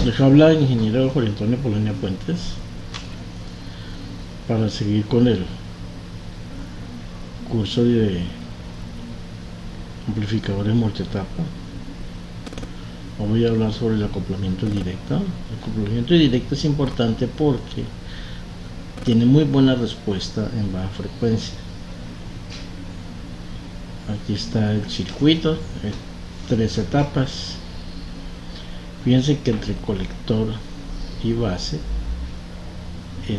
Les habla el ingeniero Jorge Antonio Polonia Puentes para seguir con el curso de amplificadores multietapa. Hoy voy a hablar sobre el acoplamiento directo. El acoplamiento directo es importante porque tiene muy buena respuesta en baja frecuencia. Aquí está el circuito, 3 etapas. Fíjense que entre colector y base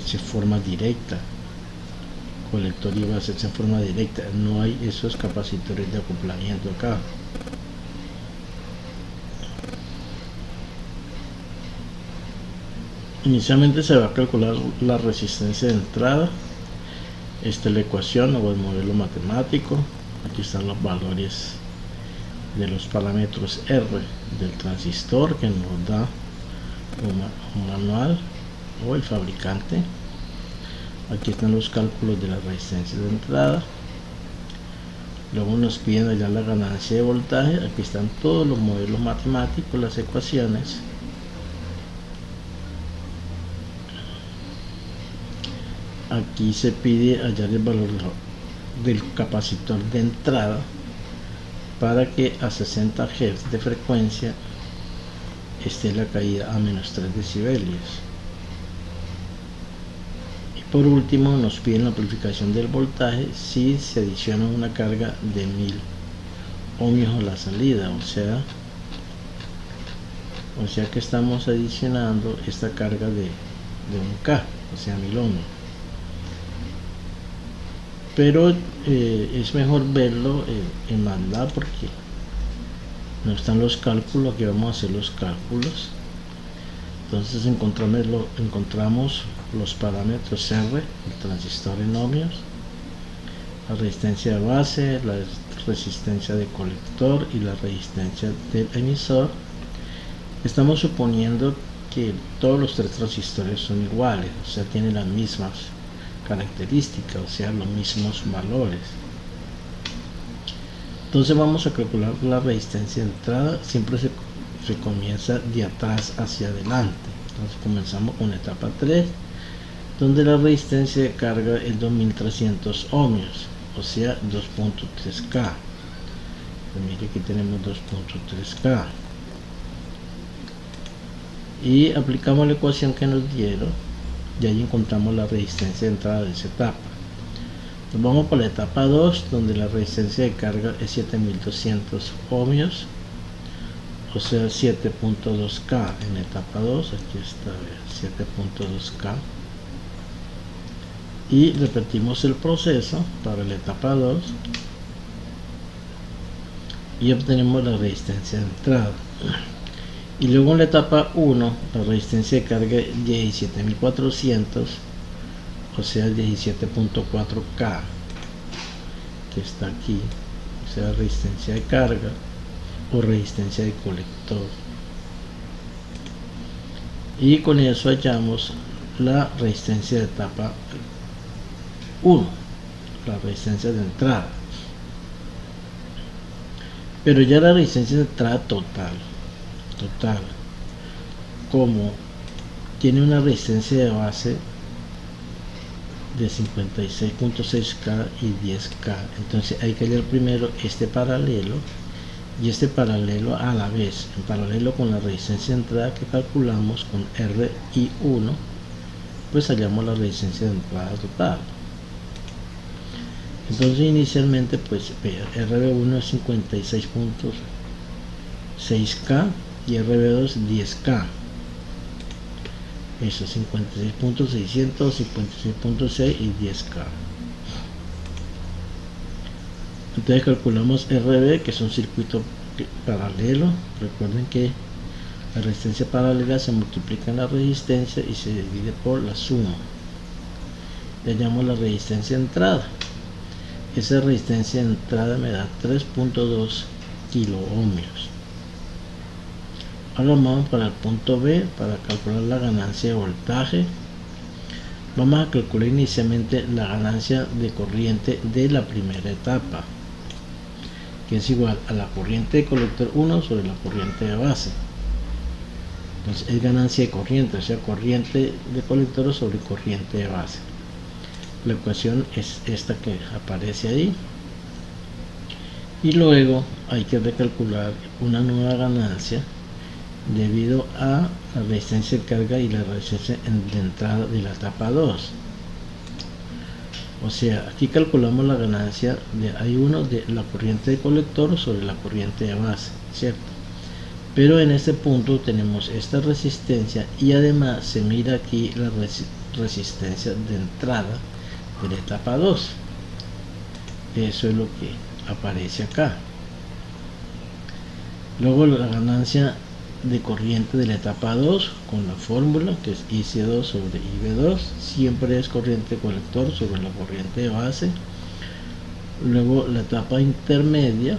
se forma directa. Colector y base se forma directa. No hay esos capacitores de acoplamiento acá. Inicialmente se va a calcular la resistencia de entrada. Esta es la ecuación o el modelo matemático. Aquí están los valores de los parámetros R del transistor que nos da un manual o el fabricante. Aquí están los cálculos de la resistencia de entrada. Luego nos piden allá la ganancia de voltaje. Aquí están todos los modelos matemáticos, las ecuaciones. Aquí se pide hallar el valor del capacitor de entrada para que a 60 Hz de frecuencia esté la caída a menos 3 decibelios. Y por último nos piden la amplificación del voltaje si se adiciona una carga de 1000 ohmios a la salida, o sea que estamos adicionando esta carga de 1K, o sea 1000 ohmios. Pero es mejor verlo en MATLAB porque no están los cálculos. Aquí vamos a hacer los cálculos. Entonces encontramos los parámetros R, el transistor en ohmios, la resistencia de base, la resistencia de colector y la resistencia del emisor. Estamos suponiendo que todos los 3 transistores son iguales, o sea, tienen las mismas características, o sea, los mismos valores. Entonces vamos a calcular la resistencia de entrada. Siempre se comienza de atrás hacia adelante. Entonces comenzamos con etapa 3, donde la resistencia de carga es 2300 ohmios, o sea 2.3K. Pues mire, aquí tenemos 2.3K y aplicamos la ecuación que nos dieron y ahí encontramos la resistencia de entrada de esa etapa. Nos vamos por la etapa 2, donde la resistencia de carga es 7200 ohmios, o sea 7.2K en etapa 2. Aquí está 7.2K y repetimos el proceso para la etapa 2 y obtenemos la resistencia de entrada. Y luego en la etapa 1 la resistencia de carga es 17400, o sea 17.4K, que está aquí, o sea resistencia de carga o resistencia de colector. Y con eso hallamos la resistencia de etapa 1, la resistencia de entrada. Pero ya la resistencia de entrada total, como tiene una resistencia de base de 56.6K y 10K, entonces hay que hallar primero este paralelo y este paralelo a la vez, en paralelo con la resistencia de entrada que calculamos con RI1, pues hallamos la resistencia de entrada total. Entonces inicialmente pues RB1 es 56.6K y RB2 10K. Eso, 56.600, 56.6 y 10K. Entonces calculamos RB, que es un circuito paralelo. Recuerden que la resistencia paralela se multiplica en la resistencia y se divide por la suma. Le llamamos la resistencia de entrada. Esa resistencia de entrada me da 3.2 kilo ohmios. Ahora vamos para el punto B para calcular la ganancia de voltaje. Vamos a calcular inicialmente la ganancia de corriente de la primera etapa, que es igual a la corriente de colector 1 sobre la corriente de base. Entonces es ganancia de corriente, o sea, corriente de colector sobre corriente de base. La ecuación es esta que aparece ahí. Y luego hay que recalcular una nueva ganancia debido a la resistencia de carga y la resistencia de entrada de la etapa 2. O sea, aquí calculamos la ganancia de I1 de la corriente de colector sobre la corriente de base, ¿cierto? Pero en este punto tenemos esta resistencia y además se mira aquí la resistencia de entrada de la etapa 2. Eso es lo que aparece acá. Luego la ganancia de corriente de la etapa 2 con la fórmula que es IC2 sobre IB2, siempre es corriente de colector sobre la corriente de base. Luego la etapa intermedia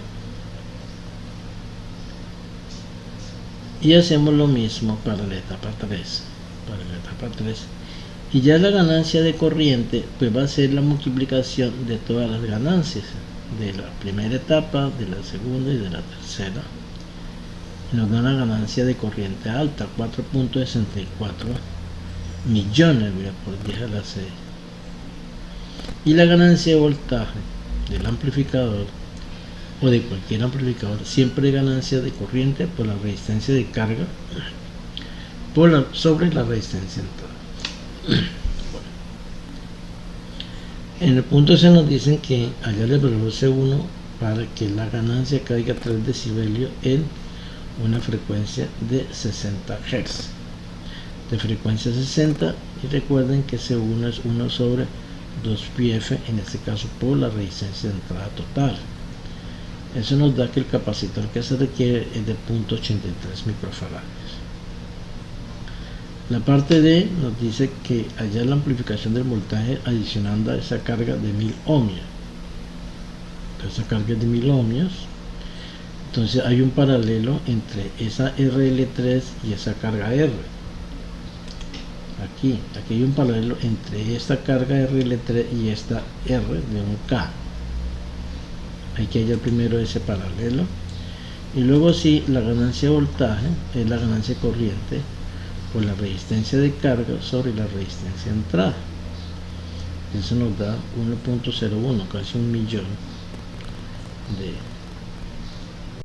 y hacemos lo mismo para la etapa 3, y ya la ganancia de corriente pues va a ser la multiplicación de todas las ganancias de la primera etapa, de la segunda y de la tercera. Nos da una ganancia de corriente alta, 4.64 millones, por 10 a la 6. Y la ganancia de voltaje del amplificador o de cualquier amplificador siempre ganancia de corriente por la resistencia de carga sobre la resistencia de entrada. En el punto se nos dicen que hallar el valor C1 para que la ganancia caiga 3 decibelios en una frecuencia de 60 Hz de frecuencia 60, y recuerden que C1 es 1 sobre 2πf, en este caso por la resistencia de entrada total. Eso nos da que el capacitor que se requiere es de 0.83 microfaradios. La parte D nos dice que hallar la amplificación del voltaje adicionando a esa carga de 1000 ohmios. Esa carga es de 1000 ohmios. Entonces hay un paralelo entre esa RL3 y esa carga R. Aquí hay un paralelo entre esta carga RL3 y esta R de un K. Hay que hallar primero ese paralelo. Y luego sí, la ganancia de voltaje es la ganancia de corriente por la resistencia de carga sobre la resistencia de entrada. Eso nos da 1.01, casi 1 millón de